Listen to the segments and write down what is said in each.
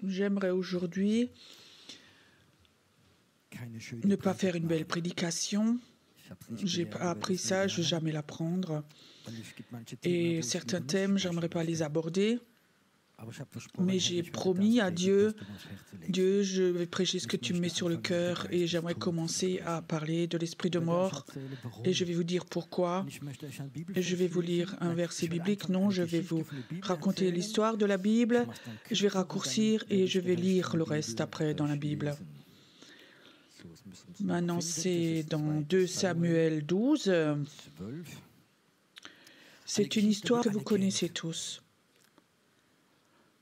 J'aimerais aujourd'hui ne pas faire une belle prédication. J'ai pas appris ça, je ne vais jamais l'apprendre. Et certains thèmes, j'aimerais pas les aborder. Mais j'ai promis à Dieu, je vais prêcher ce que tu me mets sur le cœur et j'aimerais commencer à parler de l'esprit de mort et je vais vous dire pourquoi. Et je vais vous lire un verset biblique. Non, je vais vous raconter l'histoire de la Bible. Je vais raccourcir et je vais lire le reste après dans la Bible. Maintenant, c'est dans 2 Samuel 12. C'est une histoire que vous connaissez tous.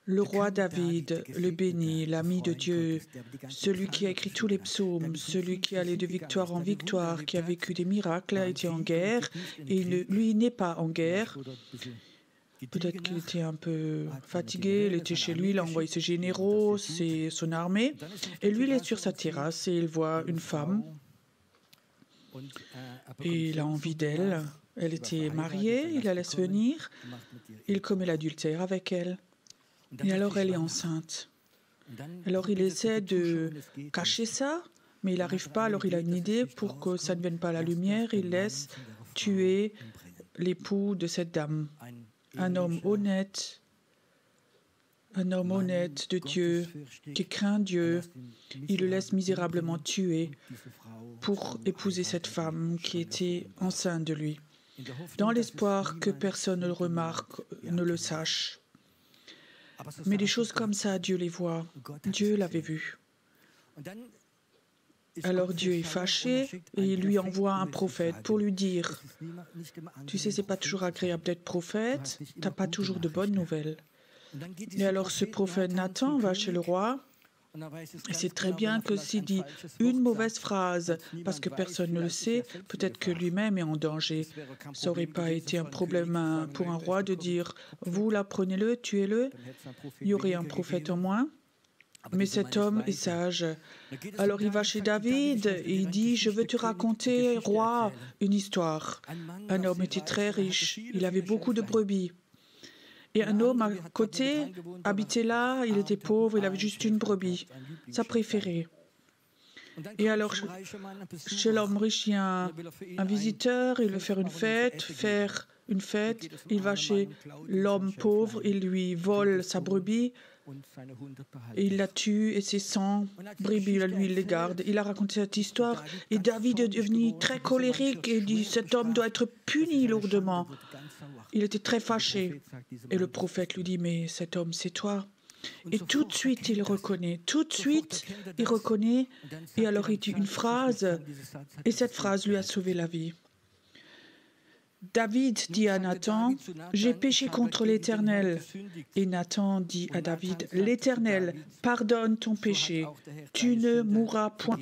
Le roi David, le béni, l'ami de Dieu, celui qui a écrit tous les psaumes, celui qui allait de victoire en victoire, qui a vécu des miracles, a été en guerre, et lui n'est pas en guerre. Peut-être qu'il était un peu fatigué, il était chez lui, il a envoyé ses généraux, son armée, et lui il est sur sa terrasse et il voit une femme, et il a envie d'elle. Elle était mariée, il la laisse venir, il commet l'adultère avec elle. Et alors elle est enceinte. Alors il essaie de cacher ça, mais il n'arrive pas. Alors il a une idée pour que ça ne vienne pas à la lumière. Il laisse tuer l'époux de cette dame. Un homme honnête de Dieu, qui craint Dieu. Il le laisse misérablement tuer pour épouser cette femme qui était enceinte de lui, dans l'espoir que personne ne le remarque, ne le sache. Mais des choses comme ça, Dieu les voit. Dieu l'avait vu. Alors Dieu est fâché et il lui envoie un prophète pour lui dire « Tu sais, c'est pas toujours agréable d'être prophète, t'as pas toujours de bonnes nouvelles. » Et alors ce prophète Nathan va chez le roi. Et c'est très bien que s'il dit une mauvaise phrase, parce que personne ne le sait, peut-être que lui-même est en danger. Ça n'aurait pas été un problème pour un roi de dire « Vous là, prenez-le, tuez-le ». Il y aurait un prophète en moins. Mais cet homme est sage. Alors il va chez David et il dit « Je veux te raconter, roi, une histoire ». Un homme était très riche, il avait beaucoup de brebis. Et un homme à côté habitait là, il était pauvre, il avait juste une brebis, sa préférée. Et alors, chez l'homme riche, il y a un visiteur, il veut faire une fête, il va chez l'homme pauvre, il lui vole sa brebis, et il la tue, et ses 100 brebis, lui, il les garde. Il a raconté cette histoire, et David est devenu très colérique, et dit, cet homme doit être puni lourdement. Il était très fâché. Et le prophète lui dit, mais cet homme, c'est toi. Et tout de suite, il reconnaît. Et alors il dit une phrase, et cette phrase lui a sauvé la vie. David dit à Nathan, « J'ai péché contre l'Éternel. » Et Nathan dit à David, « L'Éternel pardonne ton péché. Tu ne mourras point. »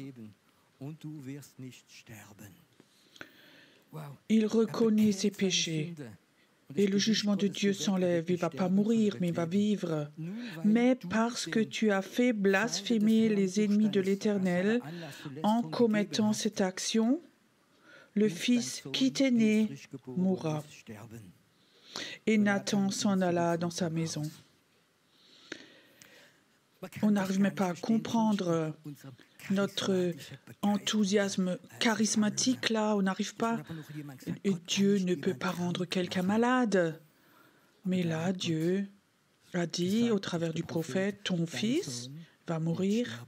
Il reconnaît ses péchés. Et le jugement de Dieu s'enlève. Il ne va pas mourir, mais il va vivre. Mais parce que tu as fait blasphémer les ennemis de l'Éternel en commettant cette action, le fils qui t'est né mourra. Et Nathan s'en alla dans sa maison. On n'arrive même pas à comprendre notre enthousiasme charismatique là, on n'arrive pas. Et Dieu ne peut pas rendre quelqu'un malade. Mais là, Dieu a dit au travers du prophète, ton fils va mourir.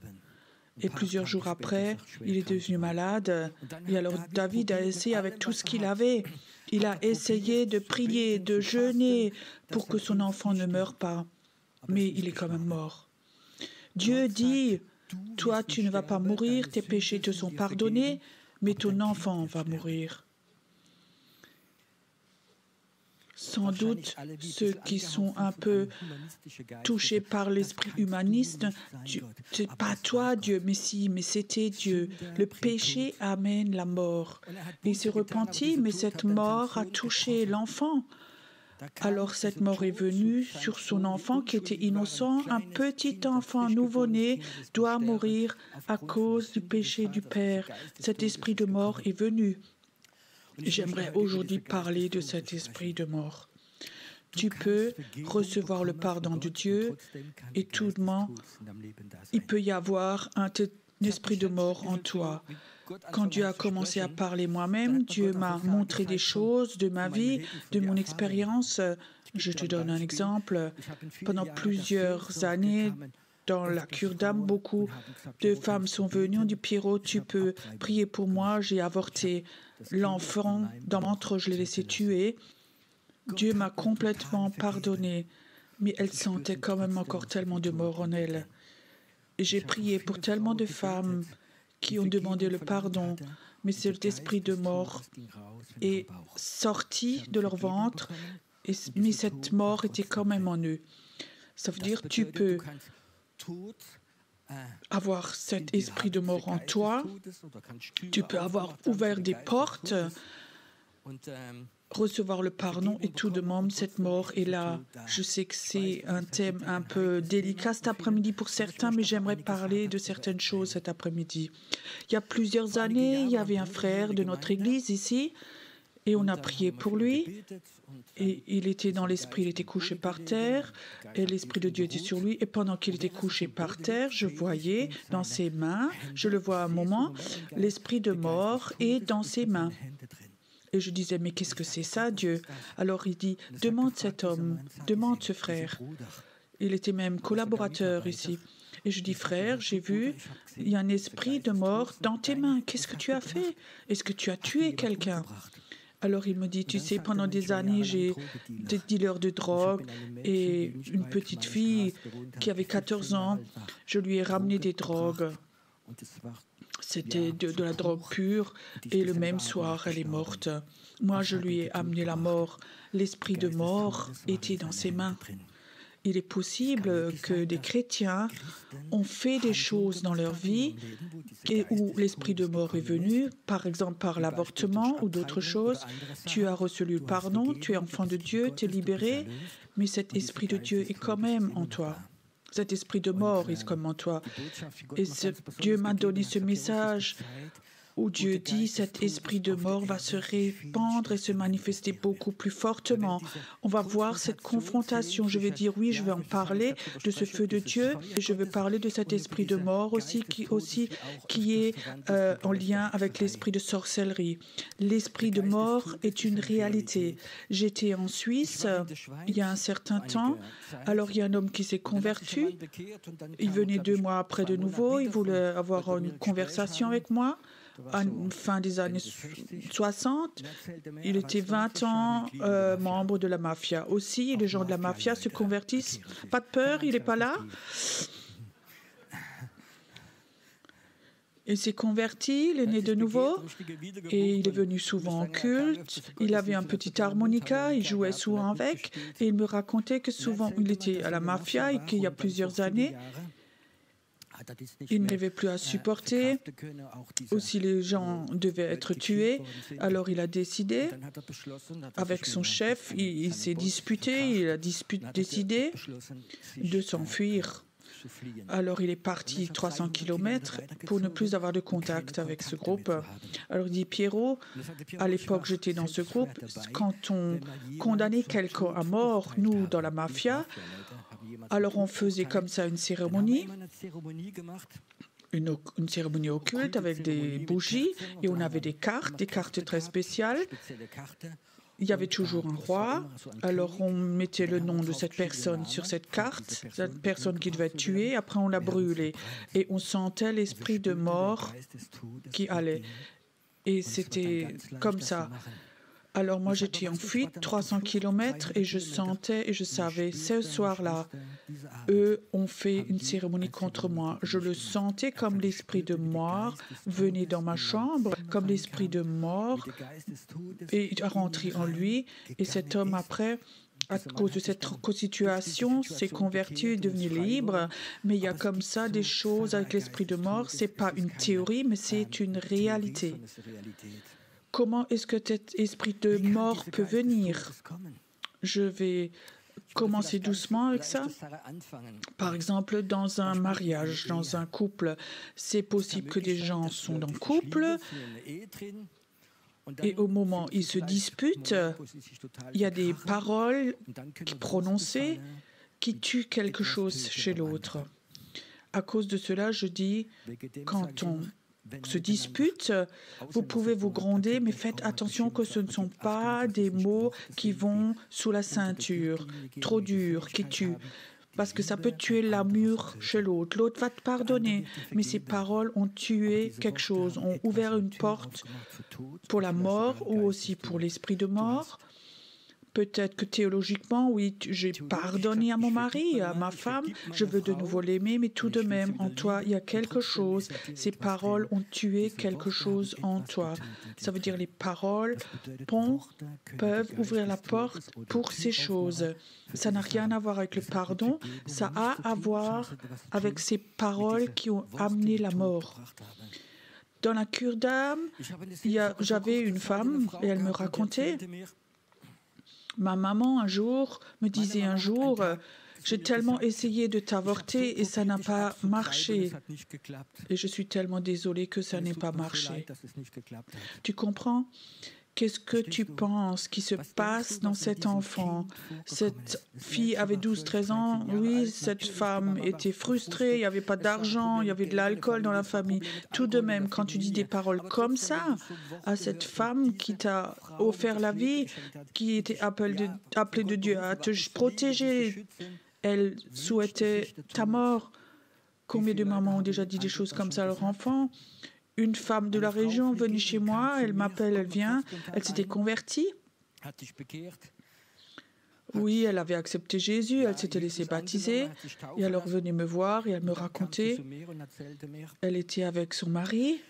Et plusieurs jours après, il est devenu malade. Et alors David a essayé avec tout ce qu'il avait. Il a essayé de prier, de jeûner pour que son enfant ne meure pas. Mais il est quand même mort. Dieu dit, toi tu ne vas pas mourir, tes péchés te sont pardonnés, mais ton enfant va mourir. Sans doute, ceux qui sont un peu touchés par l'esprit humaniste, c'est pas toi Dieu, mais si, mais c'était Dieu. Le péché amène la mort. Il s'est repenti, mais cette mort a touché l'enfant. Alors cette mort est venue sur son enfant qui était innocent. Un petit enfant nouveau-né doit mourir à cause du péché du Père. Cet esprit de mort est venu. J'aimerais aujourd'hui parler de cet esprit de mort. Tu peux recevoir le pardon de Dieu et tout de même, il peut y avoir un esprit de mort en toi. Quand Dieu a commencé à parler moi-même, Dieu m'a montré des choses de ma vie, de mon expérience. Je te donne un exemple. Pendant plusieurs années, dans la cure d'âme, beaucoup de femmes sont venues, ont dit « Pierrot, tu peux prier pour moi, j'ai avorté l'enfant dans mon ventre, je l'ai laissé tuer. » Dieu m'a complètement pardonné, mais elle sentait quand même encore tellement de mort en elle. Et j'ai prié pour tellement de femmes qui ont demandé le pardon, mais cet esprit de mort est sorti de leur ventre, mais cette mort était quand même en eux. Ça veut dire que tu peux avoir cet esprit de mort en toi, tu peux avoir ouvert des portes, recevoir le pardon et tout de même, cette mort est là. Je sais que c'est un thème un peu délicat cet après-midi pour certains, mais j'aimerais parler de certaines choses cet après-midi. Il y a plusieurs années, il y avait un frère de notre église ici et on a prié pour lui. Et il était dans l'esprit, il était couché par terre et l'esprit de Dieu était sur lui. Et pendant qu'il était couché par terre, je voyais dans ses mains, je le vois à un moment, l'esprit de mort est dans ses mains. Et je disais, mais qu'est-ce que c'est ça, Dieu? Alors il dit, demande cet homme, demande ce frère. Il était même collaborateur ici. Et je dis, frère, j'ai vu, il y a un esprit de mort dans tes mains. Qu'est-ce que tu as fait? Est-ce que tu as tué quelqu'un? Alors il me dit, tu sais, pendant des années, j'ai des dealers de drogue et une petite fille qui avait 14 ans, je lui ai ramené des drogues. C'était de la drogue pure et le même soir, elle est morte. Moi, je lui ai amené la mort. L'esprit de mort était dans ses mains. Il est possible que des chrétiens ont fait des choses dans leur vie et où l'esprit de mort est venu, par exemple par l'avortement ou d'autres choses. Tu as reçu le pardon, tu es enfant de Dieu, tu es libéré, mais cet esprit de Dieu est quand même en toi. Cet esprit de mort est comme en toi. Et Dieu m'a donné ce message où Dieu dit cet esprit de mort va se répandre et se manifester beaucoup plus fortement. On va voir cette confrontation. Je vais dire oui, je vais en parler de ce feu de Dieu et je vais parler de cet esprit de mort aussi qui est en lien avec l'esprit de sorcellerie. L'esprit de mort est une réalité. J'étais en Suisse il y a un certain temps. Alors il y a un homme qui s'est converti. Il venait 2 mois après de nouveau. Il voulait avoir une conversation avec moi. À la fin des années 60, il était 20 ans membre de la mafia. Aussi, les gens de la mafia se convertissent. Pas de peur, il n'est pas là. Il s'est converti, il est né de nouveau et il est venu souvent en culte. Il avait un petit harmonica, il jouait souvent avec et il me racontait que souvent il était à la mafia et qu'il y a plusieurs années, il n'arrivait plus à supporter. Aussi, les gens devaient être tués. Alors, il a décidé, avec son chef, il s'est disputé, il a décidé de s'enfuir. Alors, il est parti 300 km pour ne plus avoir de contact avec ce groupe. Alors, il dit, Pierrot, à l'époque, j'étais dans ce groupe. Quand on condamnait quelqu'un à mort, nous, dans la mafia, alors on faisait comme ça une cérémonie occulte avec des bougies et on avait des cartes très spéciales. Il y avait toujours un roi, alors on mettait le nom de cette personne sur cette carte, cette personne qui devait être tuée, après on la brûlait et on sentait l'esprit de mort qui allait. Et c'était comme ça. Alors moi j'étais en fuite, 300 km, et je sentais et je savais, ce soir-là, eux ont fait une cérémonie contre moi. Je le sentais comme l'esprit de mort venait dans ma chambre, comme l'esprit de mort est rentré en lui. Et cet homme après, à cause de cette situation, s'est converti et devenu libre. Mais il y a comme ça des choses avec l'esprit de mort. Ce n'est pas une théorie, mais c'est une réalité. Comment est-ce que cet esprit de mort peut venir? Je vais commencer doucement avec ça. Par exemple, dans un mariage, dans un couple, c'est possible que des gens sont en couple et au moment où ils se disputent, il y a des paroles prononcées qui tuent quelque chose chez l'autre. À cause de cela, je dis, quand on se dispute, vous pouvez vous gronder, mais faites attention que ce ne sont pas des mots qui vont sous la ceinture, trop durs, qui tuent. Parce que ça peut tuer l'amour chez l'autre. L'autre va te pardonner, mais ces paroles ont tué quelque chose, ont ouvert une porte pour la mort ou aussi pour l'esprit de mort. Peut-être que théologiquement, oui, j'ai pardonné à mon mari, à ma femme, je veux de nouveau l'aimer, mais tout de même, en toi, il y a quelque chose. Ces paroles ont tué quelque chose en toi. Ça veut dire les paroles peuvent ouvrir la porte pour ces choses. Ça n'a rien à voir avec le pardon, ça a à voir avec ces paroles qui ont amené la mort. Dans la cure d'âme, j'avais une femme et elle me racontait. Ma maman, un jour, me disait j'ai tellement essayé de t'avorter et ça n'a pas marché. Et je suis tellement désolée que ça n'ait pas marché. Tu comprends? Qu'est-ce que tu penses qui se passe dans cet enfant? Cette fille avait 12-13 ans. Oui, cette femme était frustrée, il n'y avait pas d'argent, il y avait de l'alcool dans la famille. Tout de même, quand tu dis des paroles comme ça à cette femme qui t'a offert la vie, qui était appelée de Dieu à te protéger, elle souhaitait ta mort. Combien de mamans ont déjà dit des choses comme ça à leur enfant? Une femme de la région venue chez moi, elle m'appelle, elle vient, elle s'était convertie. Oui, elle avait accepté Jésus, elle s'était laissée baptiser, et elle revenait me voir et elle me racontait. Elle était avec son mari,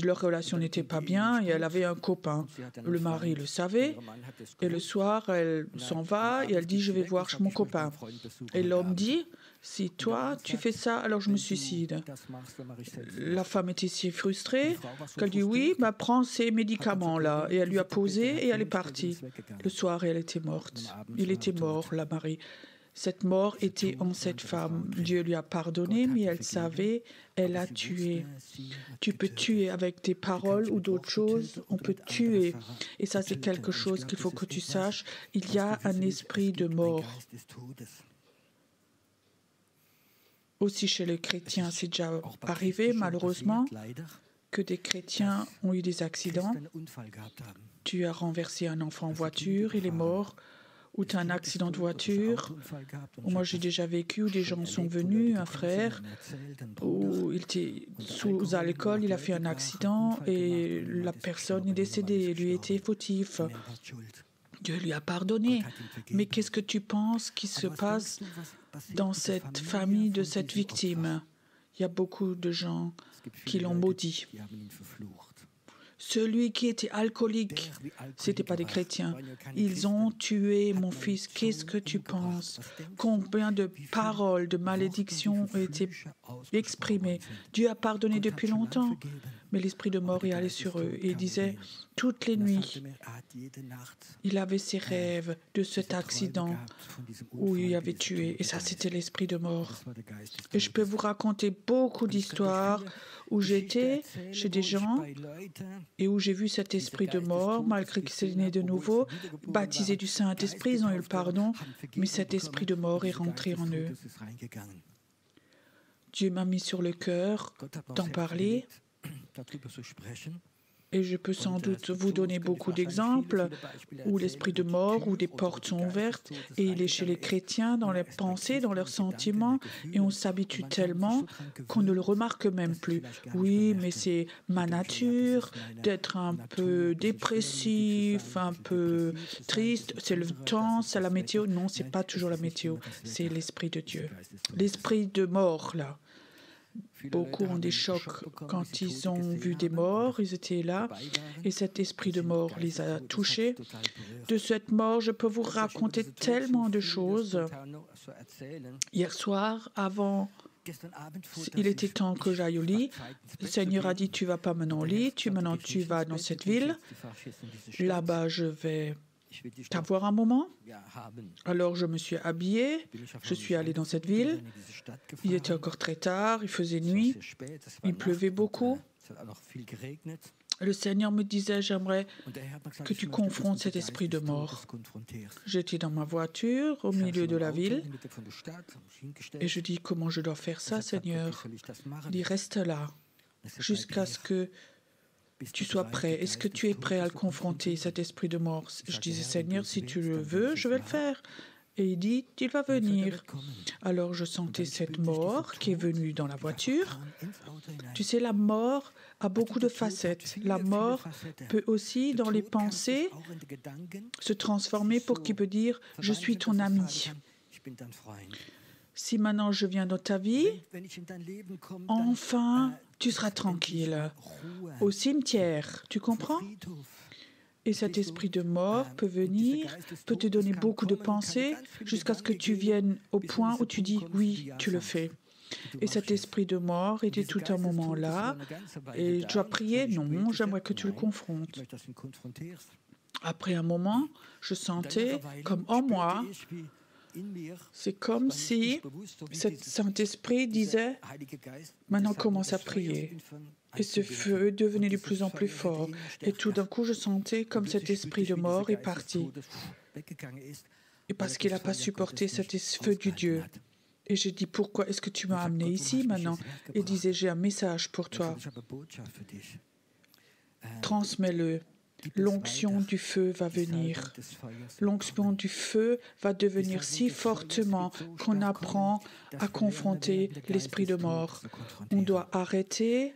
leur relation n'était pas bien et elle avait un copain. Le mari le savait et le soir, elle s'en va et elle dit « je vais voir mon copain ». Et l'homme dit « si toi, tu fais ça, alors je me suicide ». La femme était si frustrée qu'elle dit « oui, prends ces médicaments-là ». Et elle lui a posé et elle est partie. Le soir, elle était morte. Il était mort, la mari. Cette mort était en cette femme. Dieu lui a pardonné, mais elle savait, elle a tué. Tu peux tuer avec des paroles ou d'autres choses, on peut tuer. Et ça, c'est quelque chose qu'il faut que tu saches. Il y a un esprit de mort. Aussi chez les chrétiens, c'est déjà arrivé, malheureusement, que des chrétiens ont eu des accidents. Tu as renversé un enfant en voiture, il est mort. Ou tu as un accident de voiture. Moi, j'ai déjà vécu où des gens sont venus, un frère, où il était sous alcool, il a fait un accident et la personne est décédée, lui était fautif. Dieu lui a pardonné. Mais qu'est-ce que tu penses qui se passe dans cette famille de cette victime? Il y a beaucoup de gens qui l'ont maudit. Celui qui était alcoolique, ce n'était pas des chrétiens. Ils ont tué mon fils. Qu'est-ce que tu penses? Combien de paroles, de malédictions ont été exprimées? Dieu a pardonné depuis longtemps, mais l'esprit de mort est allé sur eux et il disait toutes les nuits, il avait ses rêves de cet accident où il avait tué. Et ça, c'était l'esprit de mort. Et je peux vous raconter beaucoup d'histoires où j'étais chez des gens et où j'ai vu cet esprit de mort, malgré qu'il s'est né de nouveau, baptisé du Saint-Esprit, ils ont eu le pardon, mais cet esprit de mort est rentré en eux. Dieu m'a mis sur le cœur d'en parler. Et je peux sans doute vous donner beaucoup d'exemples où l'esprit de mort, où des portes sont ouvertes, et il est chez les chrétiens, dans leurs pensées, dans leurs sentiments, et on s'habitue tellement qu'on ne le remarque même plus. Oui, mais c'est ma nature d'être un peu dépressif, un peu triste, c'est le temps, c'est la météo. Non, c'est pas toujours la météo, c'est l'esprit de Dieu. L'esprit de mort, là. Beaucoup ont des chocs quand ils ont vu des morts, ils étaient là, et cet esprit de mort les a touchés. De cette mort, je peux vous raconter tellement de choses. Hier soir, avant, il était temps que j'aille au lit. Le Seigneur a dit, tu ne vas pas maintenant au lit, maintenant tu vas dans cette ville. Là-bas, je vais t'avoir un moment. Alors je me suis habillée, je suis allée dans cette ville. Il était encore très tard, il faisait nuit, il pleuvait beaucoup. Le Seigneur me disait, j'aimerais que tu confrontes cet esprit de mort. J'étais dans ma voiture au milieu de la ville et je dis, comment je dois faire ça, Seigneur? Il dit, reste là jusqu'à ce que tu sois prêt. Est-ce que tu es prêt à le confronter, cet esprit de mort? Je disais, Seigneur, si tu le veux, je vais le faire. Et il dit, il va venir. Alors je sentais cette mort qui est venue dans la voiture. Tu sais, la mort a beaucoup de facettes. La mort peut aussi, dans les pensées, se transformer pour qu'il peut dire, je suis ton ami. Si maintenant je viens dans ta vie, enfin, tu seras tranquille. Au cimetière, tu comprends? Et cet esprit de mort peut venir, peut te donner beaucoup de pensées, jusqu'à ce que tu viennes au point où tu dis « oui, tu le fais ». Et cet esprit de mort était tout un moment là, et je dois prier, non, j'aimerais que tu le confrontes. Après un moment, je sentais comme en moi, c'est comme si cet Saint-Esprit disait « maintenant commence à prier ». Et ce feu devenait de plus en plus fort. Et tout d'un coup, je sentais comme cet esprit de mort est parti. Et parce qu'il n'a pas supporté cet feu du Dieu. Et j'ai dit, pourquoi est-ce que tu m'as amené ici maintenant? Et il disait, j'ai un message pour toi. Transmets-le. L'onction du feu va venir. L'onction du feu va devenir si fortement qu'on apprend à confronter l'esprit de mort. On doit arrêter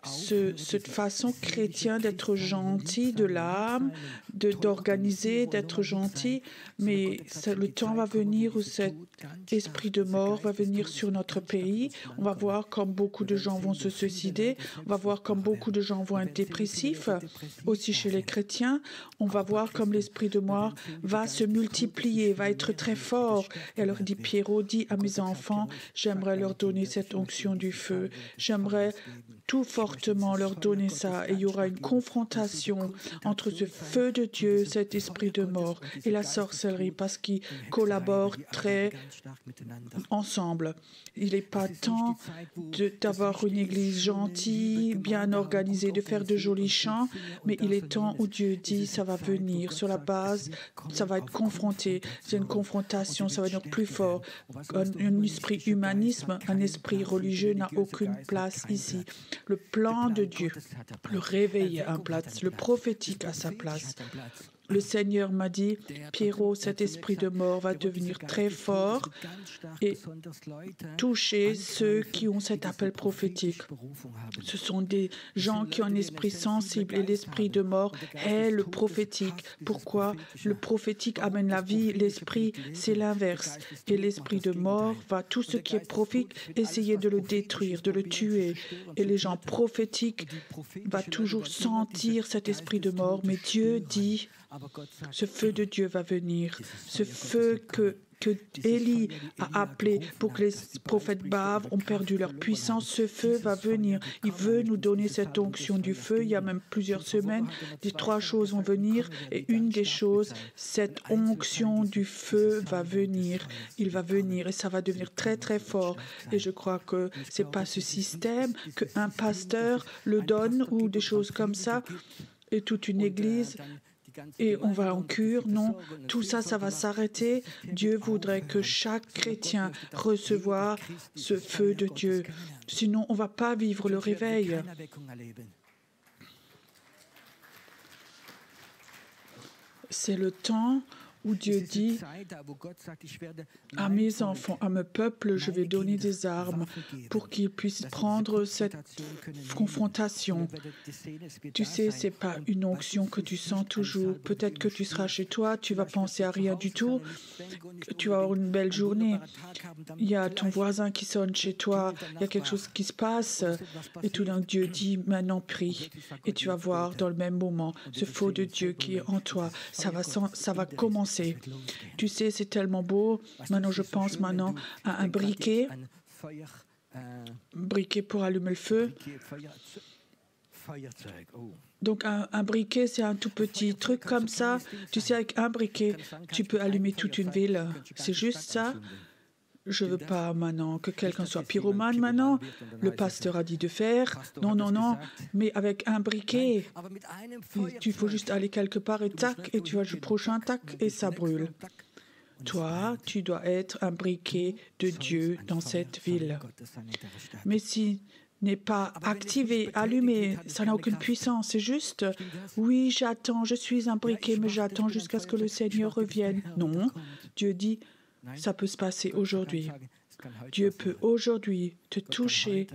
cette façon chrétienne d'être gentil de l'âme, d'organiser, d'être gentil, mais le temps va venir où cet esprit de mort va venir sur notre pays. On va voir comme beaucoup de gens vont se suicider, on va voir comme beaucoup de gens vont être dépressifs, aussi chez les chrétiens, on va voir comme l'esprit de mort va se multiplier, va être très fort. Et alors dit Pierrot, dit à mes enfants, j'aimerais leur donner cette onction du feu, j'aimerais tout fortement leur donner ça, et il y aura une confrontation entre ce feu de Dieu, cet esprit de mort, et la sorcellerie, parce qu'ils collaborent très ensemble. Il n'est pas temps d'avoir une église gentille, bien organisée, de faire de jolis chants, mais il est temps où Dieu dit ça va venir sur la base, ça va être confronté, c'est une confrontation, ça va être plus fort. Un esprit humanisme, un esprit religieux n'a aucune place ici. Le plan de Dieu, le réveil a une place, le prophétique a sa place. Le Seigneur m'a dit, Pierrot, cet esprit de mort va devenir très fort et toucher ceux qui ont cet appel prophétique. Ce sont des gens qui ont un esprit sensible et l'esprit de mort est le prophétique. Pourquoi? Le prophétique amène la vie, l'esprit, c'est l'inverse. Et l'esprit de mort va, tout ce qui est prophétique, essayer de le détruire, de le tuer. Et les gens prophétiques vont toujours sentir cet esprit de mort, mais Dieu dit, ce feu de Dieu va venir, ce feu que Élie a appelé pour que les prophètes Baal ont perdu leur puissance, ce feu va venir. Il veut nous donner cette onction du feu. Il y a même plusieurs semaines, les 3 choses vont venir et une des choses, cette onction du feu va venir. Il va venir et ça va devenir très très fort. Et je crois que c'est pas ce système qu'un pasteur le donne ou des choses comme ça et toute une église. Et on va en cure, non, tout ça, ça va s'arrêter. Dieu voudrait que chaque chrétien reçoive ce feu de Dieu. Sinon, on ne va pas vivre le réveil. C'est le temps où Dieu dit à mes enfants, à mon peuple, je vais donner des armes pour qu'ils puissent prendre cette confrontation. Tu sais, ce n'est pas une onction que tu sens toujours. Peut-être que tu seras chez toi, tu vas penser à rien du tout, tu vas avoir une belle journée. Il y a ton voisin qui sonne chez toi, il y a quelque chose qui se passe, et tout d'un coup Dieu dit, maintenant prie. Et tu vas voir dans le même moment ce feu de Dieu qui est en toi. Ça va commencer. Tu sais, c'est tellement beau. Maintenant, je pense à un briquet pour allumer le feu. Donc, un briquet, c'est un tout petit truc comme ça. Tu sais, avec un briquet, tu peux allumer toute une ville. C'est juste ça. Je ne veux pas maintenant que quelqu'un soit pyromane maintenant. Le pasteur a dit de faire. Non, non, non. Mais avec un briquet, il faut juste aller quelque part et tac, et tu vas le prochain tac, et ça brûle. Toi, tu dois être un briquet de Dieu dans cette ville. Mais si n'est pas activé, allumé, ça n'a aucune puissance. C'est juste, oui, j'attends, je suis un briquet, mais j'attends jusqu'à ce que le Seigneur revienne. Non, Dieu dit, ça peut se passer aujourd'hui. Dieu peut aujourd'hui te toucher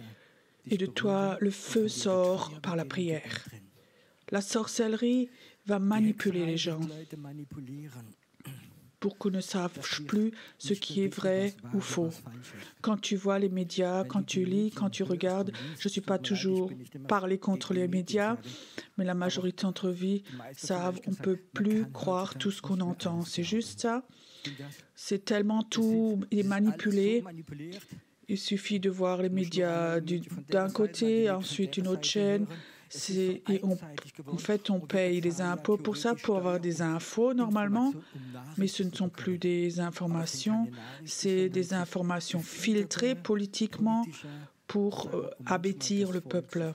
et de toi, le feu sort par la prière. La sorcellerie va manipuler les gens pour qu'on ne sache plus ce qui est vrai ou faux. Quand tu vois les médias, quand tu lis, quand tu regardes, je ne suis pas toujours parlé contre les médias, mais la majorité d'entre vous savent, on ne peut plus croire tout ce qu'on entend. C'est juste ça. C'est tellement tout est manipulé. Il suffit de voir les médias d'un côté, ensuite une autre chaîne. En fait, on paye des impôts pour ça, pour avoir des infos normalement, mais ce ne sont plus des informations, c'est des informations filtrées politiquement pour abêtir le peuple.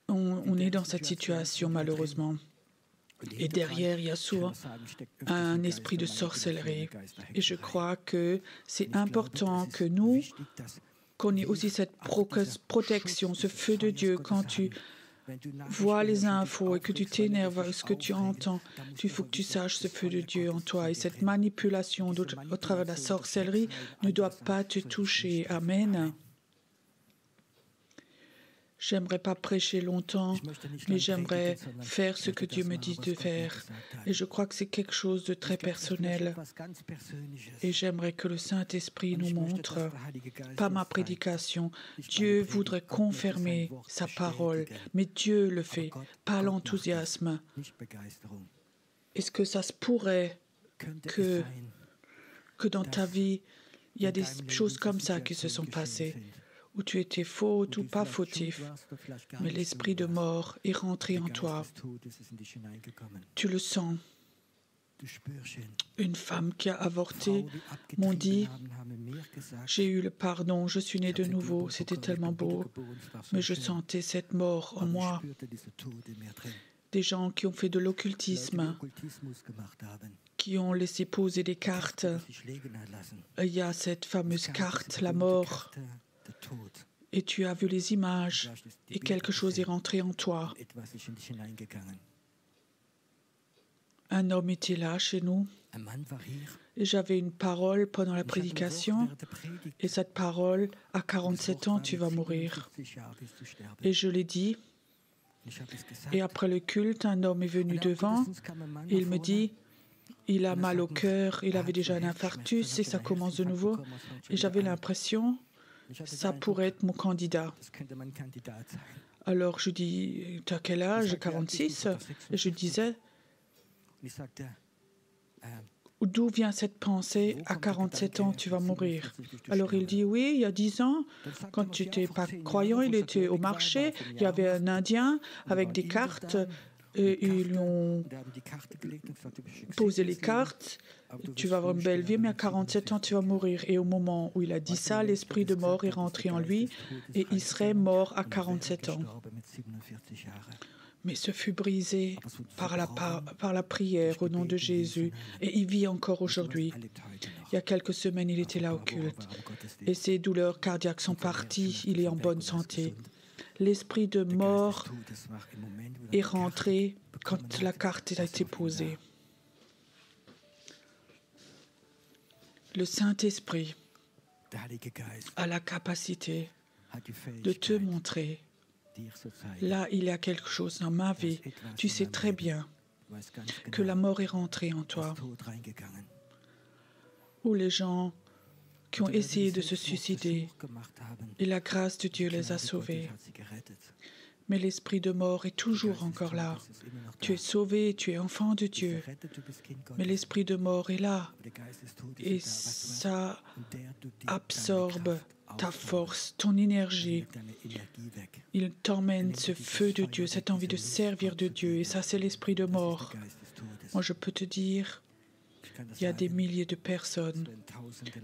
On est dans cette situation malheureusement. Et derrière, il y a souvent un esprit de sorcellerie. Et je crois que c'est important que nous, qu'on ait aussi cette protection, ce feu de Dieu. Quand tu vois les infos et que tu t'énerves à ce que tu entends, il faut que tu saches ce feu de Dieu en toi. Et cette manipulation au travers de la sorcellerie ne doit pas te toucher. Amen. J'aimerais pas prêcher longtemps, mais j'aimerais faire ce que Dieu me dit de faire. Et je crois que c'est quelque chose de très personnel. Et j'aimerais que le Saint-Esprit nous montre, pas ma prédication. Dieu voudrait confirmer sa parole, mais Dieu le fait, pas l'enthousiasme. Est-ce que ça se pourrait que dans ta vie, il y a des choses comme ça qui se sont passées, où tu étais faute ou pas fautif, mais l'esprit de mort est rentré en toi. Tu le sens. Une femme qui a avorté m'ont dit, j'ai eu le pardon, je suis née de nouveau, c'était tellement beau, mais je sentais cette mort en moi. Des gens qui ont fait de l'occultisme, qui ont laissé poser des cartes. Il y a cette fameuse carte, la mort. Et tu as vu les images et quelque chose est rentré en toi. Un homme était là chez nous et j'avais une parole pendant la prédication et cette parole, à 47 ans, tu vas mourir. Et je l'ai dit. Et après le culte, un homme est venu devant et il me dit, il a mal au cœur, il avait déjà un infarctus et ça commence de nouveau. Et j'avais l'impression ça pourrait être mon candidat. Alors je dis, tu as quel âge? 46. Et je disais, d'où vient cette pensée, à 47 ans, tu vas mourir? Alors il dit, oui, il y a 10 ans, quand tu n'étais pas croyant, il était au marché, il y avait un Indien avec des cartes, et ils lui ont posé les cartes. Tu vas avoir une belle vie, mais à 47 ans, tu vas mourir. Et au moment où il a dit ça, l'esprit de mort est rentré en lui et il serait mort à 47 ans. Mais ce fut brisé par la prière au nom de Jésus et il vit encore aujourd'hui. Il y a quelques semaines, il était là au culte et ses douleurs cardiaques sont parties. Il est en bonne santé. L'esprit de mort est rentré quand la carte a été posée. Le Saint-Esprit a la capacité de te montrer, là, il y a quelque chose dans ma vie. Tu sais très bien que la mort est rentrée en toi. Ou les gens qui ont essayé de se suicider, et la grâce de Dieu les a sauvés. Mais l'esprit de mort est toujours encore là. Tu es sauvé, tu es enfant de Dieu. Mais l'esprit de mort est là. Et ça absorbe ta force, ton énergie. Il t'emmène ce feu de Dieu, cette envie de servir de Dieu. Et ça, c'est l'esprit de mort. Moi, je peux te dire, il y a des milliers de personnes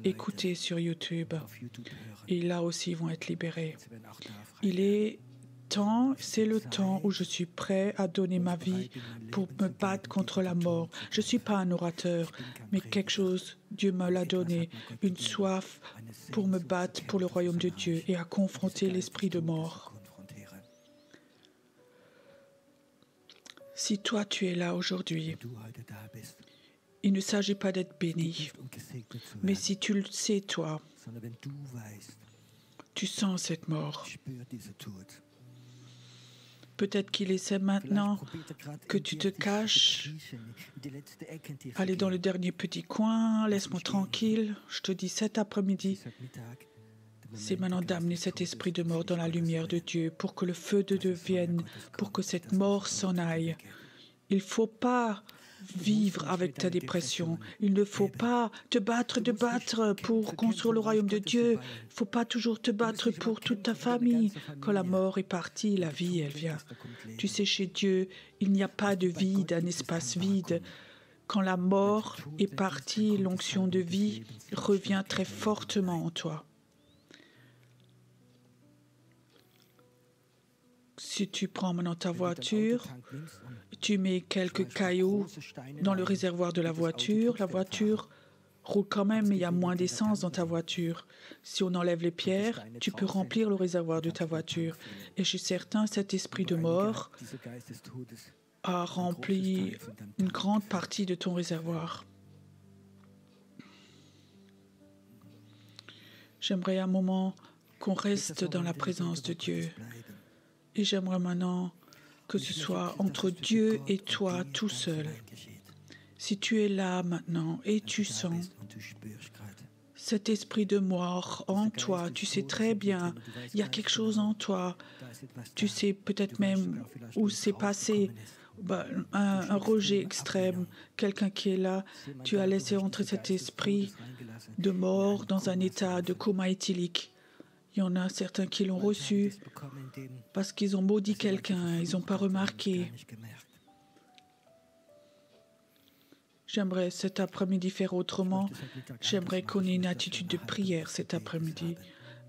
écoutées sur YouTube. Et là aussi, ils vont être libérés. Il est temps, c'est le temps où je suis prêt à donner ma vie pour me battre contre la mort. Je ne suis pas un orateur, mais quelque chose, Dieu me l'a donné, une soif pour me battre pour le royaume de Dieu et à confronter l'esprit de mort. Si toi tu es là aujourd'hui, il ne s'agit pas d'être béni, mais si tu le sais toi, tu sens cette mort. Peut-être qu'il essaie maintenant que tu te caches. Allez dans le dernier petit coin, laisse-moi tranquille. Je te dis cet après-midi, c'est maintenant d'amener cet esprit de mort dans la lumière de Dieu pour que le feu de Dieu vienne, pour que cette mort s'en aille. Il ne faut pas vivre avec ta dépression. Il ne faut pas te battre pour construire le royaume de Dieu. Il ne faut pas toujours te battre pour toute ta famille. Quand la mort est partie, la vie, elle vient. Tu sais, chez Dieu, il n'y a pas de vide, un espace vide. Quand la mort est partie, l'onction de vie revient très fortement en toi. Si tu prends maintenant ta voiture, tu mets quelques cailloux dans le réservoir de la voiture roule quand même, mais il y a moins d'essence dans ta voiture. Si on enlève les pierres, tu peux remplir le réservoir de ta voiture. Et je suis certain, cet esprit de mort a rempli une grande partie de ton réservoir. J'aimerais un moment qu'on reste dans la présence de Dieu. Et j'aimerais maintenant que ce soit entre Dieu et toi tout seul. Si tu es là maintenant et tu sens cet esprit de mort en toi, tu sais très bien, il y a quelque chose en toi. Tu sais peut-être même où c'est passé, un rejet extrême, quelqu'un qui est là, tu as laissé entrer cet esprit de mort dans un état de coma éthylique. Il y en a certains qui l'ont reçu parce qu'ils ont maudit quelqu'un, ils n'ont pas remarqué. J'aimerais cet après-midi faire autrement. J'aimerais qu'on ait une attitude de prière cet après-midi,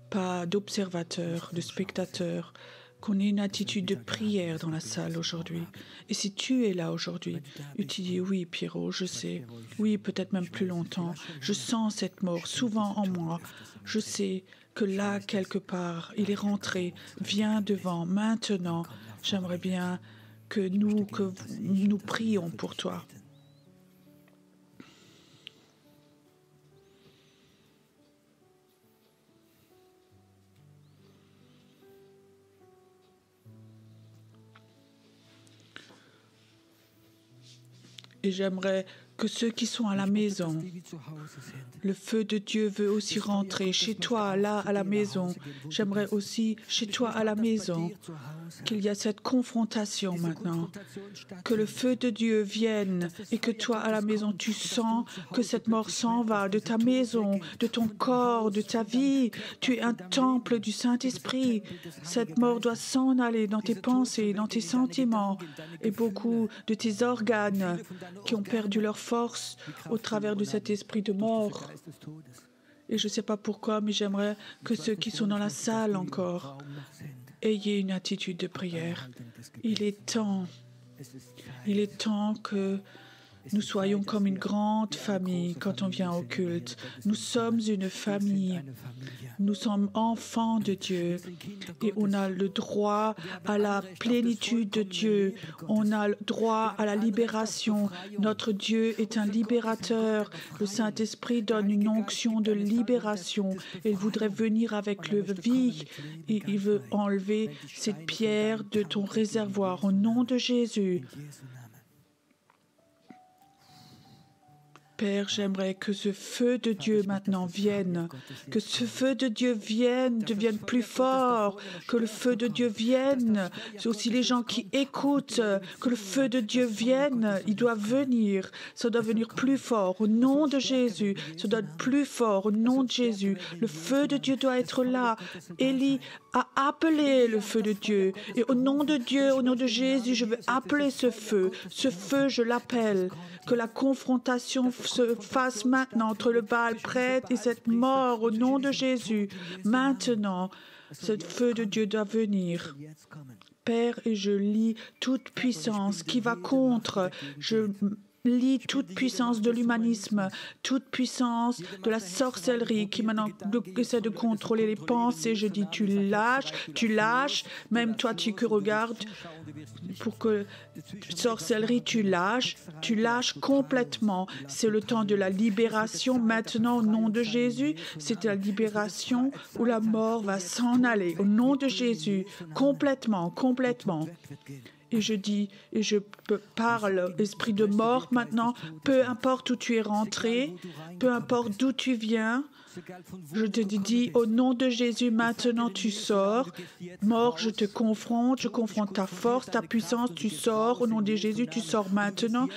pas d'observateur, de spectateur, qu'on ait une attitude de prière dans la salle aujourd'hui. Et si tu es là aujourd'hui, et tu dis oui, Pierrot, je sais, oui, peut-être même plus longtemps, je sens cette mort souvent en moi, je sais que là, quelque part, il est rentré, viens devant, maintenant, j'aimerais bien que nous prions pour toi. Et j'aimerais que ceux qui sont à la maison, le feu de Dieu veut aussi rentrer chez toi, là, à la maison. J'aimerais aussi, chez toi, à la maison, qu'il y a cette confrontation maintenant. Que le feu de Dieu vienne et que toi, à la maison, tu sens que cette mort s'en va de ta maison, de ton corps, de ta vie. Tu es un temple du Saint-Esprit. Cette mort doit s'en aller dans tes pensées, dans tes sentiments et beaucoup de tes organes qui ont perdu leur force au travers de cet esprit de mort. Et je ne sais pas pourquoi, mais j'aimerais que ceux qui sont dans la salle encore ayez une attitude de prière. Il est temps que nous soyons comme une grande famille quand on vient au culte. Nous sommes une famille. Nous sommes enfants de Dieu et on a le droit à la plénitude de Dieu. On a le droit à la libération. Notre Dieu est un libérateur. Le Saint-Esprit donne une onction de libération. Il voudrait venir avec le vie et il veut enlever cette pierre de ton réservoir au nom de Jésus. Père, j'aimerais que ce feu de Dieu maintenant vienne, que ce feu de Dieu devienne plus fort, que le feu de Dieu vienne. C'est aussi les gens qui écoutent, que le feu de Dieu vienne, il doit venir, ça doit venir plus fort au nom de Jésus, ça doit être plus fort au nom de Jésus. Le feu de Dieu doit être là. Élie a appelé le feu de Dieu et au nom de Dieu, au nom de Jésus, je veux appeler ce feu, je l'appelle, que la confrontation se fasse maintenant entre le Baal prêtre et cette mort au nom de Jésus. Maintenant, ce feu de Dieu doit venir. Père, et je lis toute puissance qui va contre. Je lis toute puissance de l'humanisme, toute puissance de la sorcellerie qui maintenant essaie de contrôler les pensées. Je dis tu lâches, même toi tu que regardes pour que sorcellerie tu lâches complètement. C'est le temps de la libération maintenant au nom de Jésus. C'est la libération où la mort va s'en aller au nom de Jésus, complètement. Et je dis, et je parle, esprit de mort maintenant, peu importe où tu es rentré, peu importe d'où tu viens, je te dis, au nom de Jésus, maintenant tu sors. Mort, je confronte ta force, ta puissance, tu sors. Au nom de Jésus, tu sors maintenant,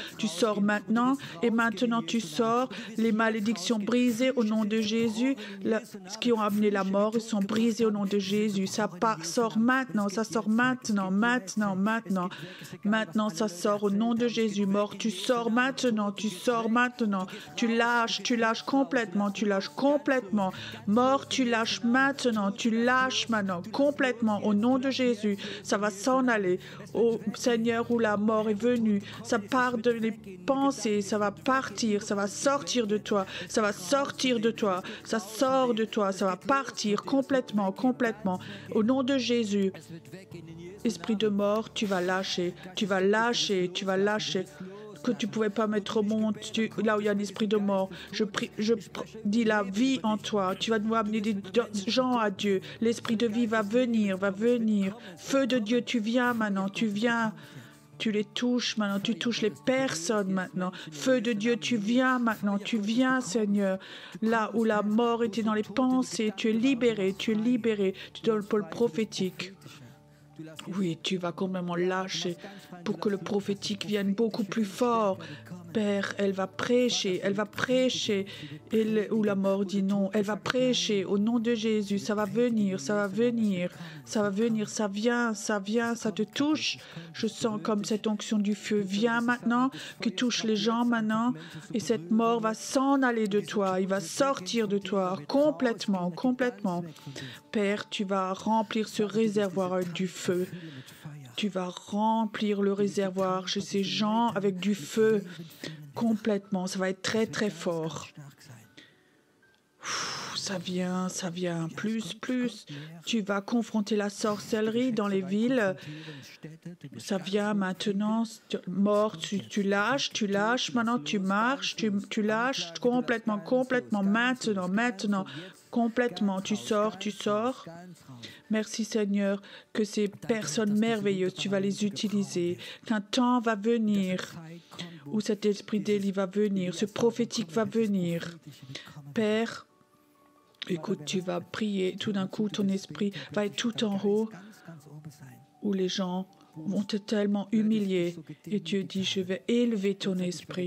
et maintenant tu sors. Les malédictions brisées au nom de Jésus, ce qui ont amené la mort, ils sont brisés au nom de Jésus. Ça sort maintenant, ça sort maintenant. Maintenant, ça sort au nom de Jésus. Mort, tu sors maintenant. Tu lâches complètement. Mort, tu lâches maintenant, complètement, au nom de Jésus. Ça va s'en aller. Au Seigneur, où la mort est venue, ça part de les pensées, ça va partir, ça va sortir de toi, ça sort de toi, ça va partir complètement. Au nom de Jésus. Esprit de mort, tu vas lâcher. Que tu ne pouvais pas mettre au monde, là où il y a un esprit de mort. Je dis la vie en toi. Tu vas nous amener des gens à Dieu. L'esprit de vie va venir. Feu de Dieu, tu viens maintenant, tu les touches maintenant, tu touches les personnes maintenant. Feu de Dieu, tu viens maintenant, Seigneur. Là où la mort était dans les pensées, tu es libéré. Tu donnes le pôle prophétique. Oui, tu vas complètement lâcher pour que le prophétique vienne beaucoup plus fort. Père, elle va prêcher, où la mort dit non, elle va prêcher au nom de Jésus, ça va venir, ça vient, ça te touche. Je sens comme cette onction du feu vient maintenant, qui touche les gens maintenant, et cette mort va s'en aller de toi, il va sortir de toi complètement. Père, tu vas remplir ce réservoir avec du feu. Tu vas remplir le réservoir chez ces gens avec du feu complètement. Ça va être très, très fort. Ça vient, plus. Tu vas confronter la sorcellerie dans les villes. Ça vient maintenant. Mort, tu lâches. Maintenant, tu marches. Tu lâches complètement. Maintenant. Complètement. Tu sors. Merci Seigneur que ces personnes merveilleuses, tu vas les utiliser. Qu'un temps va venir où cet esprit d'Élie va venir, ce prophétique va venir. Père, écoute, tu vas prier. Tout d'un coup, ton esprit va être tout en haut où les gens vont te tellement humilier. Et Dieu dit, je vais élever ton esprit.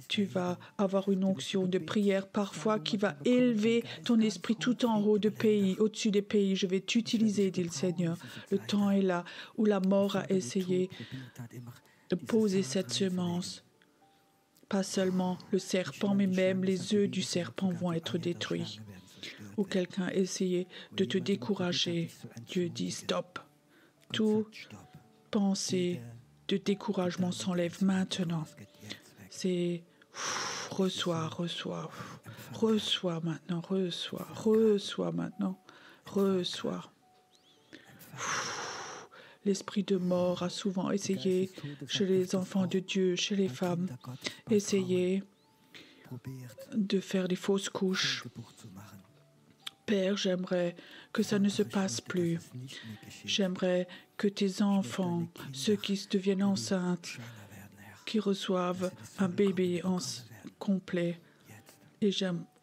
Tu vas avoir une onction de prière parfois qui va élever ton esprit tout en haut de pays, au-dessus des pays. Je vais t'utiliser, dit le Seigneur. Le temps est là où la mort a essayé de poser cette semence. Pas seulement le serpent, mais même les œufs du serpent vont être détruits. Ou quelqu'un essayait de te décourager. Dieu dit stop. Tout pensée de découragement s'enlève maintenant. C'est reçois maintenant, reçois maintenant, reçois. L'esprit de mort a souvent essayé chez les enfants de Dieu, chez les femmes, essayer de faire des fausses couches. Père, j'aimerais que ça ne se passe plus. J'aimerais que tes enfants, ceux qui deviennent enceintes, qui reçoivent un bébé complet, et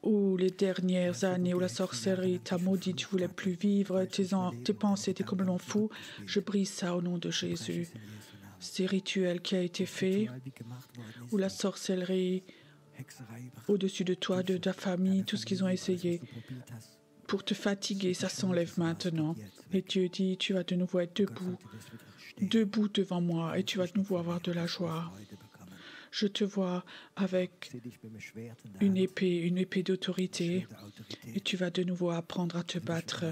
ou les dernières années où la sorcellerie t'a maudit, tu voulais plus vivre, tes pensées étaient complètement fous, je brise ça au nom de Jésus. Ces rituels qui a été fait, où la sorcellerie au-dessus de toi, de ta famille, tout ce qu'ils ont essayé pour te fatiguer, ça s'enlève maintenant. Et Dieu dit, tu vas de nouveau être debout devant moi, et tu vas de nouveau avoir de la joie. Je te vois avec une épée d'autorité, et tu vas de nouveau apprendre à te battre.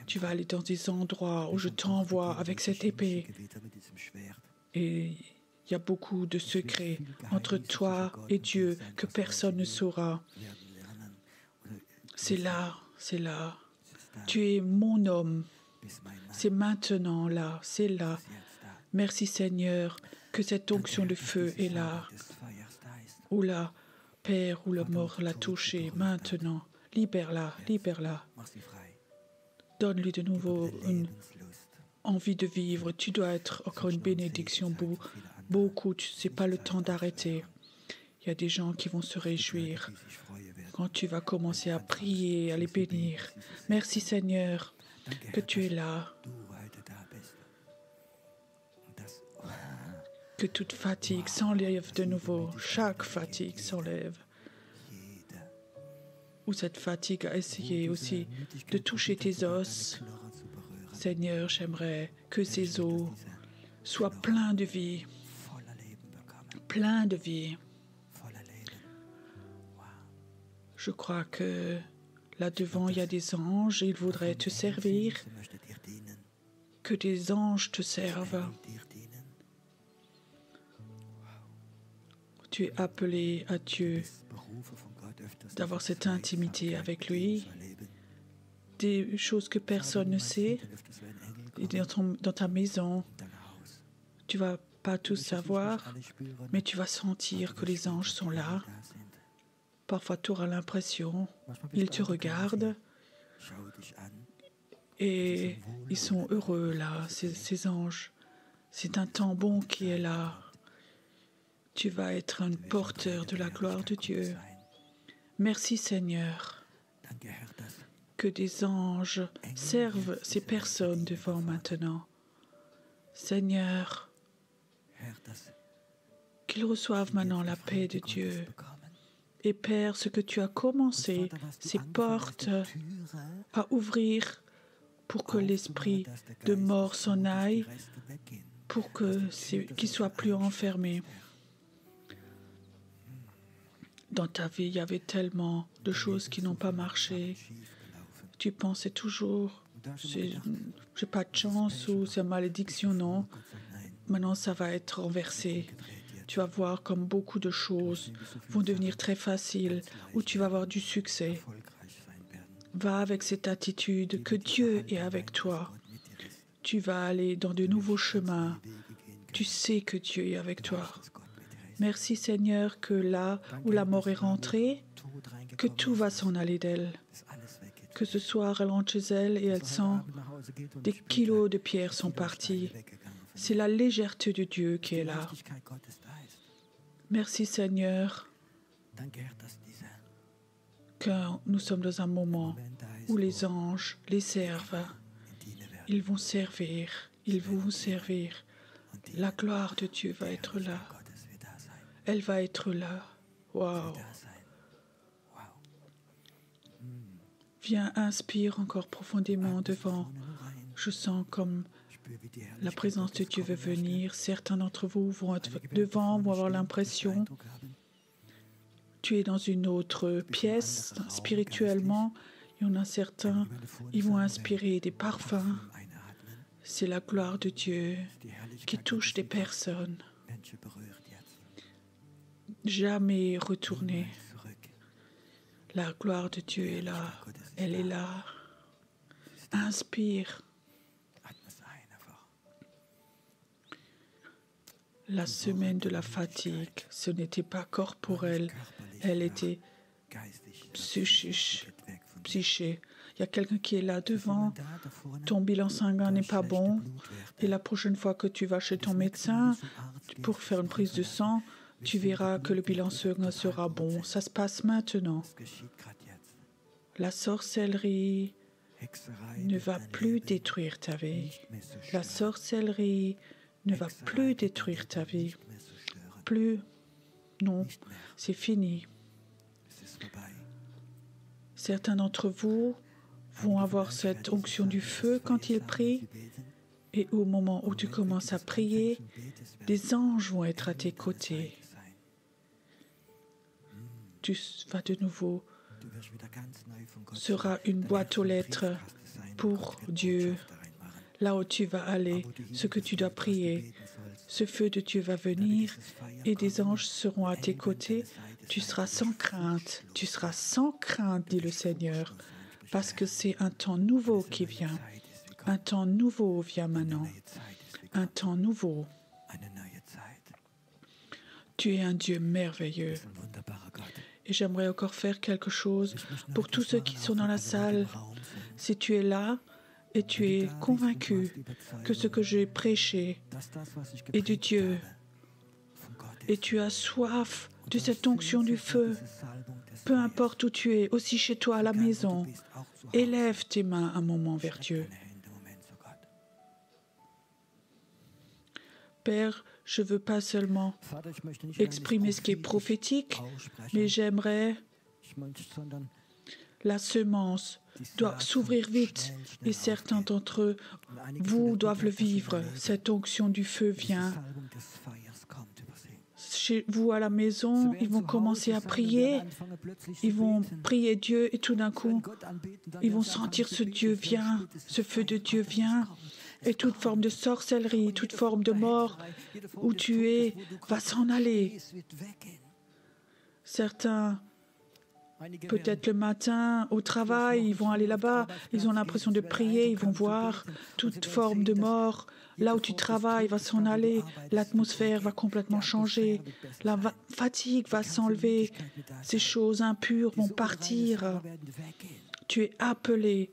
Tu vas aller dans des endroits où je t'envoie avec cette épée. Et il y a beaucoup de secrets entre toi et Dieu que personne ne saura. C'est là. Tu es mon homme. C'est maintenant là, c'est là. Merci Seigneur que cette onction de feu est là. Où la Père, où la mort l'a touché, maintenant. Libère-la. Donne-lui de nouveau une envie de vivre. Tu dois être encore une bénédiction. Beaucoup, ce n'est pas le temps d'arrêter. Il y a des gens qui vont se réjouir quand tu vas commencer à prier, à les bénir. Merci Seigneur que tu es là. Que toute fatigue s'enlève de nouveau. Chaque fatigue s'enlève. Ou cette fatigue a essayé aussi de toucher tes os. Seigneur, j'aimerais que ces os soient pleins de vie. Pleins de vie. Je crois que là devant, il y a des anges et ils voudraient te servir. Que des anges te servent. Tu es appelé à Dieu d'avoir cette intimité avec lui, des choses que personne ne sait. Et dans ta maison, tu vas pas tout savoir, mais tu vas sentir que les anges sont là. Parfois, tu auras l'impression, ils te regardent et ils sont heureux là, ces anges. C'est un temps bon qui est là. Tu vas être un porteur de la gloire de Dieu. Merci Seigneur que des anges servent ces personnes devant maintenant. Seigneur, qu'ils reçoivent maintenant la paix de Dieu. Et Père, ce que tu as commencé, ces portes à ouvrir pour que l'esprit de mort s'en aille, pour qu'il ne soit plus enfermé. Dans ta vie, il y avait tellement de choses qui n'ont pas marché. Tu pensais toujours, j'ai pas de chance ou c'est une malédiction, non. Maintenant, ça va être renversé. Tu vas voir comme beaucoup de choses vont devenir très faciles, où tu vas avoir du succès. Va avec cette attitude que Dieu est avec toi. Tu vas aller dans de nouveaux chemins. Tu sais que Dieu est avec toi. Merci Seigneur que là où la mort est rentrée, que tout va s'en aller d'elle. Que ce soir, elle rentre chez elle et elle sent des kilos de pierres sont partis. C'est la légèreté de Dieu qui est là. Merci Seigneur que nous sommes dans un moment où les anges les servent. Ils vont servir. La gloire de Dieu va être là. Elle va être là. Waouh. Viens, inspire encore profondément devant. Je sens comme la présence de Dieu veut venir. Certains d'entre vous vont être devant, vont avoir l'impression tu es dans une autre pièce spirituellement. Il y en a certains, ils vont inspirer des parfums. C'est la gloire de Dieu qui touche des personnes. Jamais retourner. La gloire de Dieu est là. Elle est là. Inspire. La semaine de la fatigue, ce n'était pas corporel, elle était psychique. Il y a quelqu'un qui est là devant, ton bilan sanguin n'est pas bon, et la prochaine fois que tu vas chez ton médecin pour faire une prise de sang, tu verras que le bilan sanguin sera bon. Ça se passe maintenant. La sorcellerie ne va plus détruire ta vie. La sorcellerie ne va plus détruire ta vie. Plus. Non, c'est fini. Certains d'entre vous vont avoir cette onction du feu quand ils prient. Et au moment où tu commences à prier, des anges vont être à tes côtés. Tu vas de nouveau, sera une boîte aux lettres pour Dieu. Là où tu vas aller, ce que tu dois prier, ce feu de Dieu va venir et des anges seront à tes côtés. Tu seras sans crainte, dit le Seigneur, parce que c'est un temps nouveau qui vient. Un temps nouveau vient maintenant. Un temps nouveau. Tu es un Dieu merveilleux. Et j'aimerais encore faire quelque chose pour tous ceux qui sont dans la salle. Si tu es là et tu es convaincu que ce que j'ai prêché est de Dieu, et tu as soif de cette onction du feu, peu importe où tu es, aussi chez toi à la maison, élève tes mains un moment vers Dieu. Père, je ne veux pas seulement exprimer ce qui est prophétique, mais j'aimerais la semence doit s'ouvrir vite et certains d'entre vous doivent le vivre. Cette onction du feu vient. Chez vous à la maison, ils vont commencer à prier, ils vont prier Dieu et tout d'un coup, ils vont sentir ce Dieu vient, ce feu de Dieu vient. Et toute forme de sorcellerie, toute forme de mort où tu es, va s'en aller. Certains, peut-être le matin, au travail, ils vont aller là-bas, ils ont l'impression de prier, ils vont voir toute forme de mort. Là où tu travailles va s'en aller, l'atmosphère va complètement changer, la fatigue va s'enlever, ces choses impures vont partir. Tu es appelé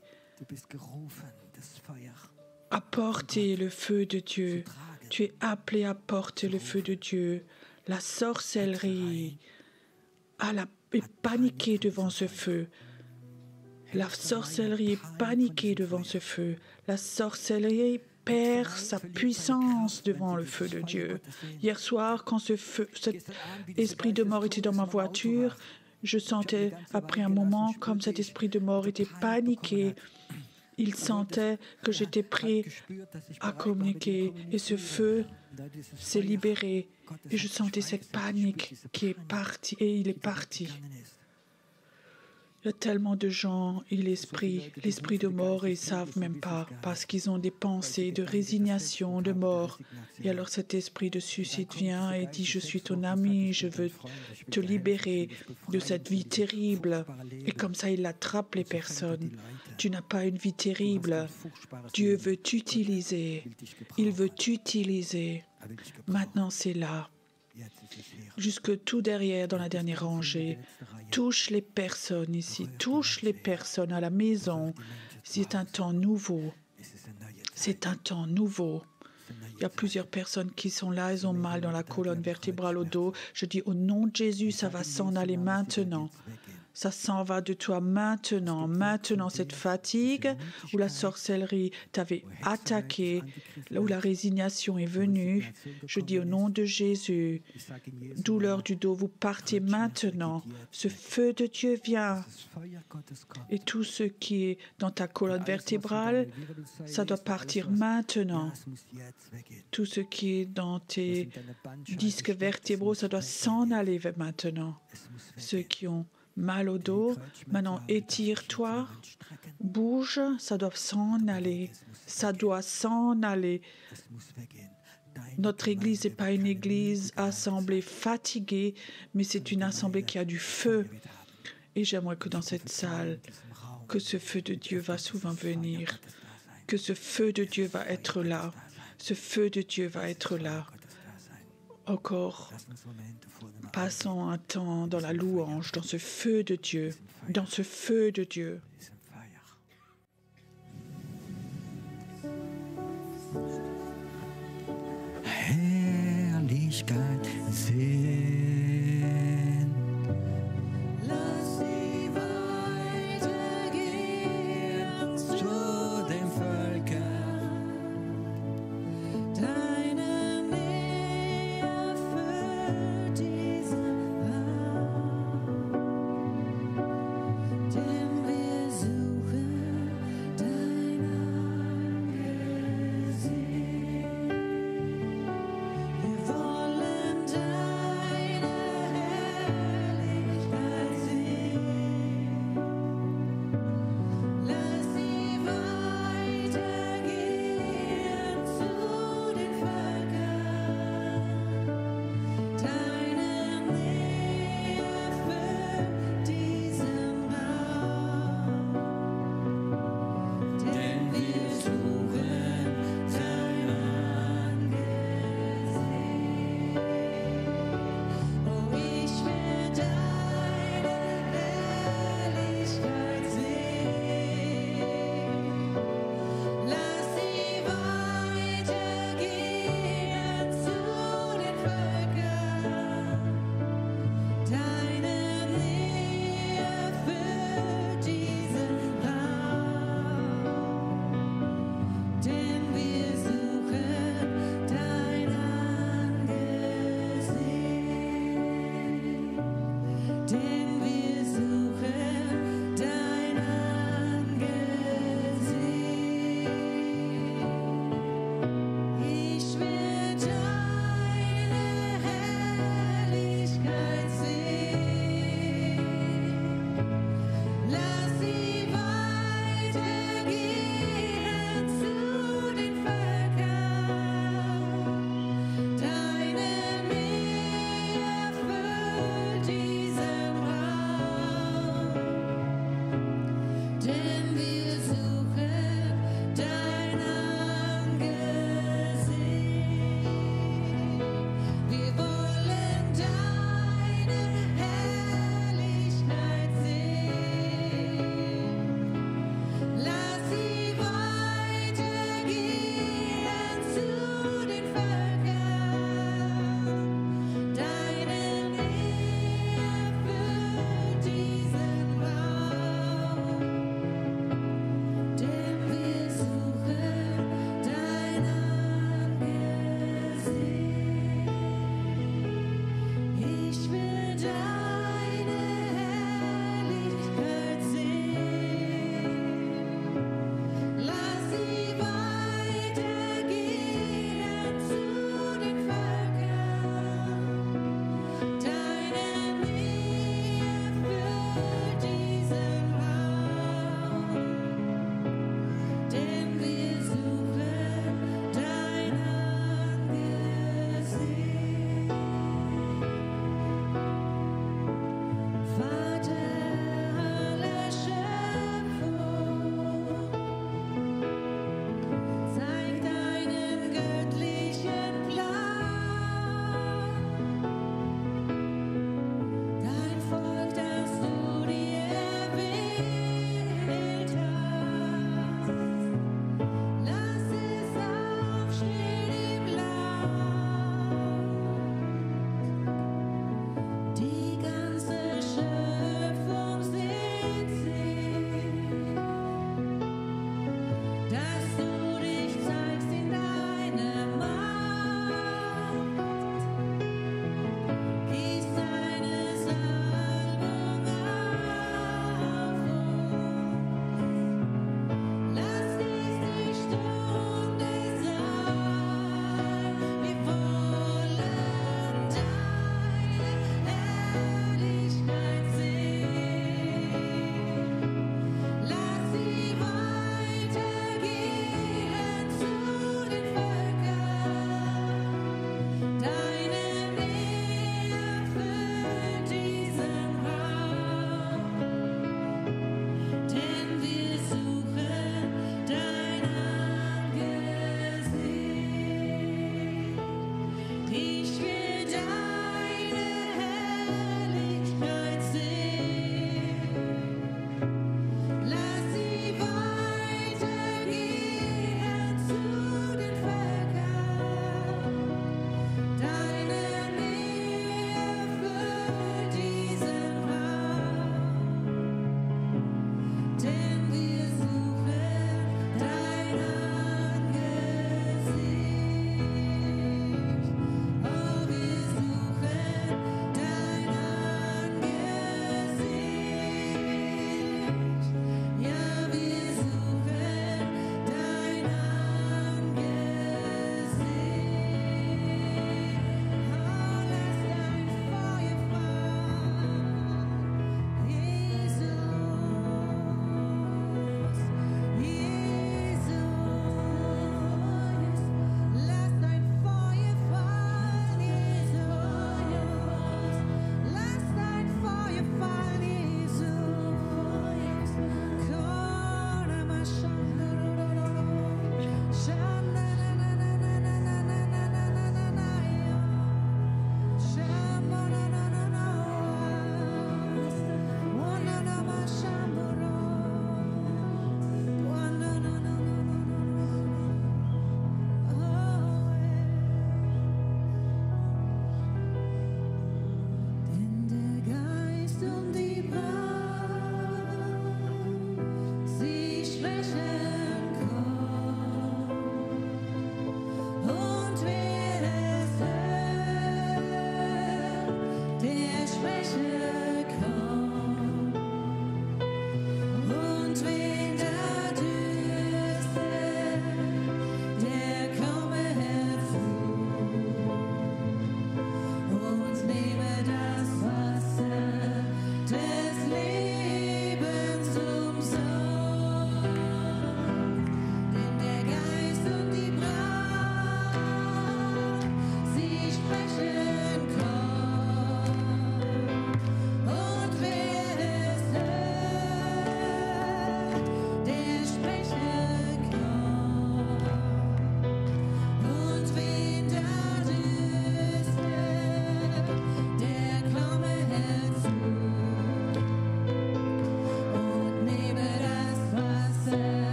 à porter le feu de Dieu. Tu es appelé à porter le feu de Dieu. La sorcellerie est paniquée devant ce feu. La sorcellerie est paniquée devant ce feu. La sorcellerie perd sa puissance devant le feu de Dieu. Hier soir, quand cet esprit de mort était dans ma voiture, je sentais, après un moment, comme cet esprit de mort était paniqué. Il sentait que j'étais prêt à communiquer et ce feu s'est libéré et je sentais cette panique qui est partie et il est parti. Il y a tellement de gens et l'esprit de mort, et ils ne savent même pas parce qu'ils ont des pensées de résignation, de mort. Et alors cet esprit de suicide vient et dit « Je suis ton ami, je veux te libérer de cette vie terrible. » Et comme ça, il attrape les personnes. Tu n'as pas une vie terrible. Dieu veut t'utiliser. Il veut t'utiliser. Maintenant, c'est là. Jusque tout derrière, dans la dernière rangée. Touche les personnes ici, touche les personnes à la maison. C'est un temps nouveau. C'est un temps nouveau. Il y a plusieurs personnes qui sont là, elles ont mal dans la colonne vertébrale, au dos. Je dis au nom de Jésus, ça va s'en aller maintenant. Ça s'en va de toi maintenant. Maintenant, cette fatigue où la sorcellerie t'avait attaqué, là où la résignation est venue, je dis au nom de Jésus, douleur du dos, vous partez maintenant. Ce feu de Dieu vient. Et tout ce qui est dans ta colonne vertébrale, ça doit partir maintenant. Tout ce qui est dans tes disques vertébraux, ça doit s'en aller maintenant. Ceux qui ont mal au dos, maintenant étire-toi, bouge, ça doit s'en aller. Ça doit s'en aller. Notre Église n'est pas une Église assemblée fatiguée, mais c'est une assemblée qui a du feu. Et j'aimerais que dans cette salle, que ce feu de Dieu va souvent venir, que ce feu de Dieu va être là. Ce feu de Dieu va être là. Encore, passons un temps dans la louange, dans ce feu de Dieu, dans ce feu de Dieu. Herrlichkeit sehen. Lass sie weitergehen zu den Völkern. Deine Nähe erfüllt diesen Raum, denn wir suchen dein Angesicht. Wir wollen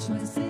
Choisir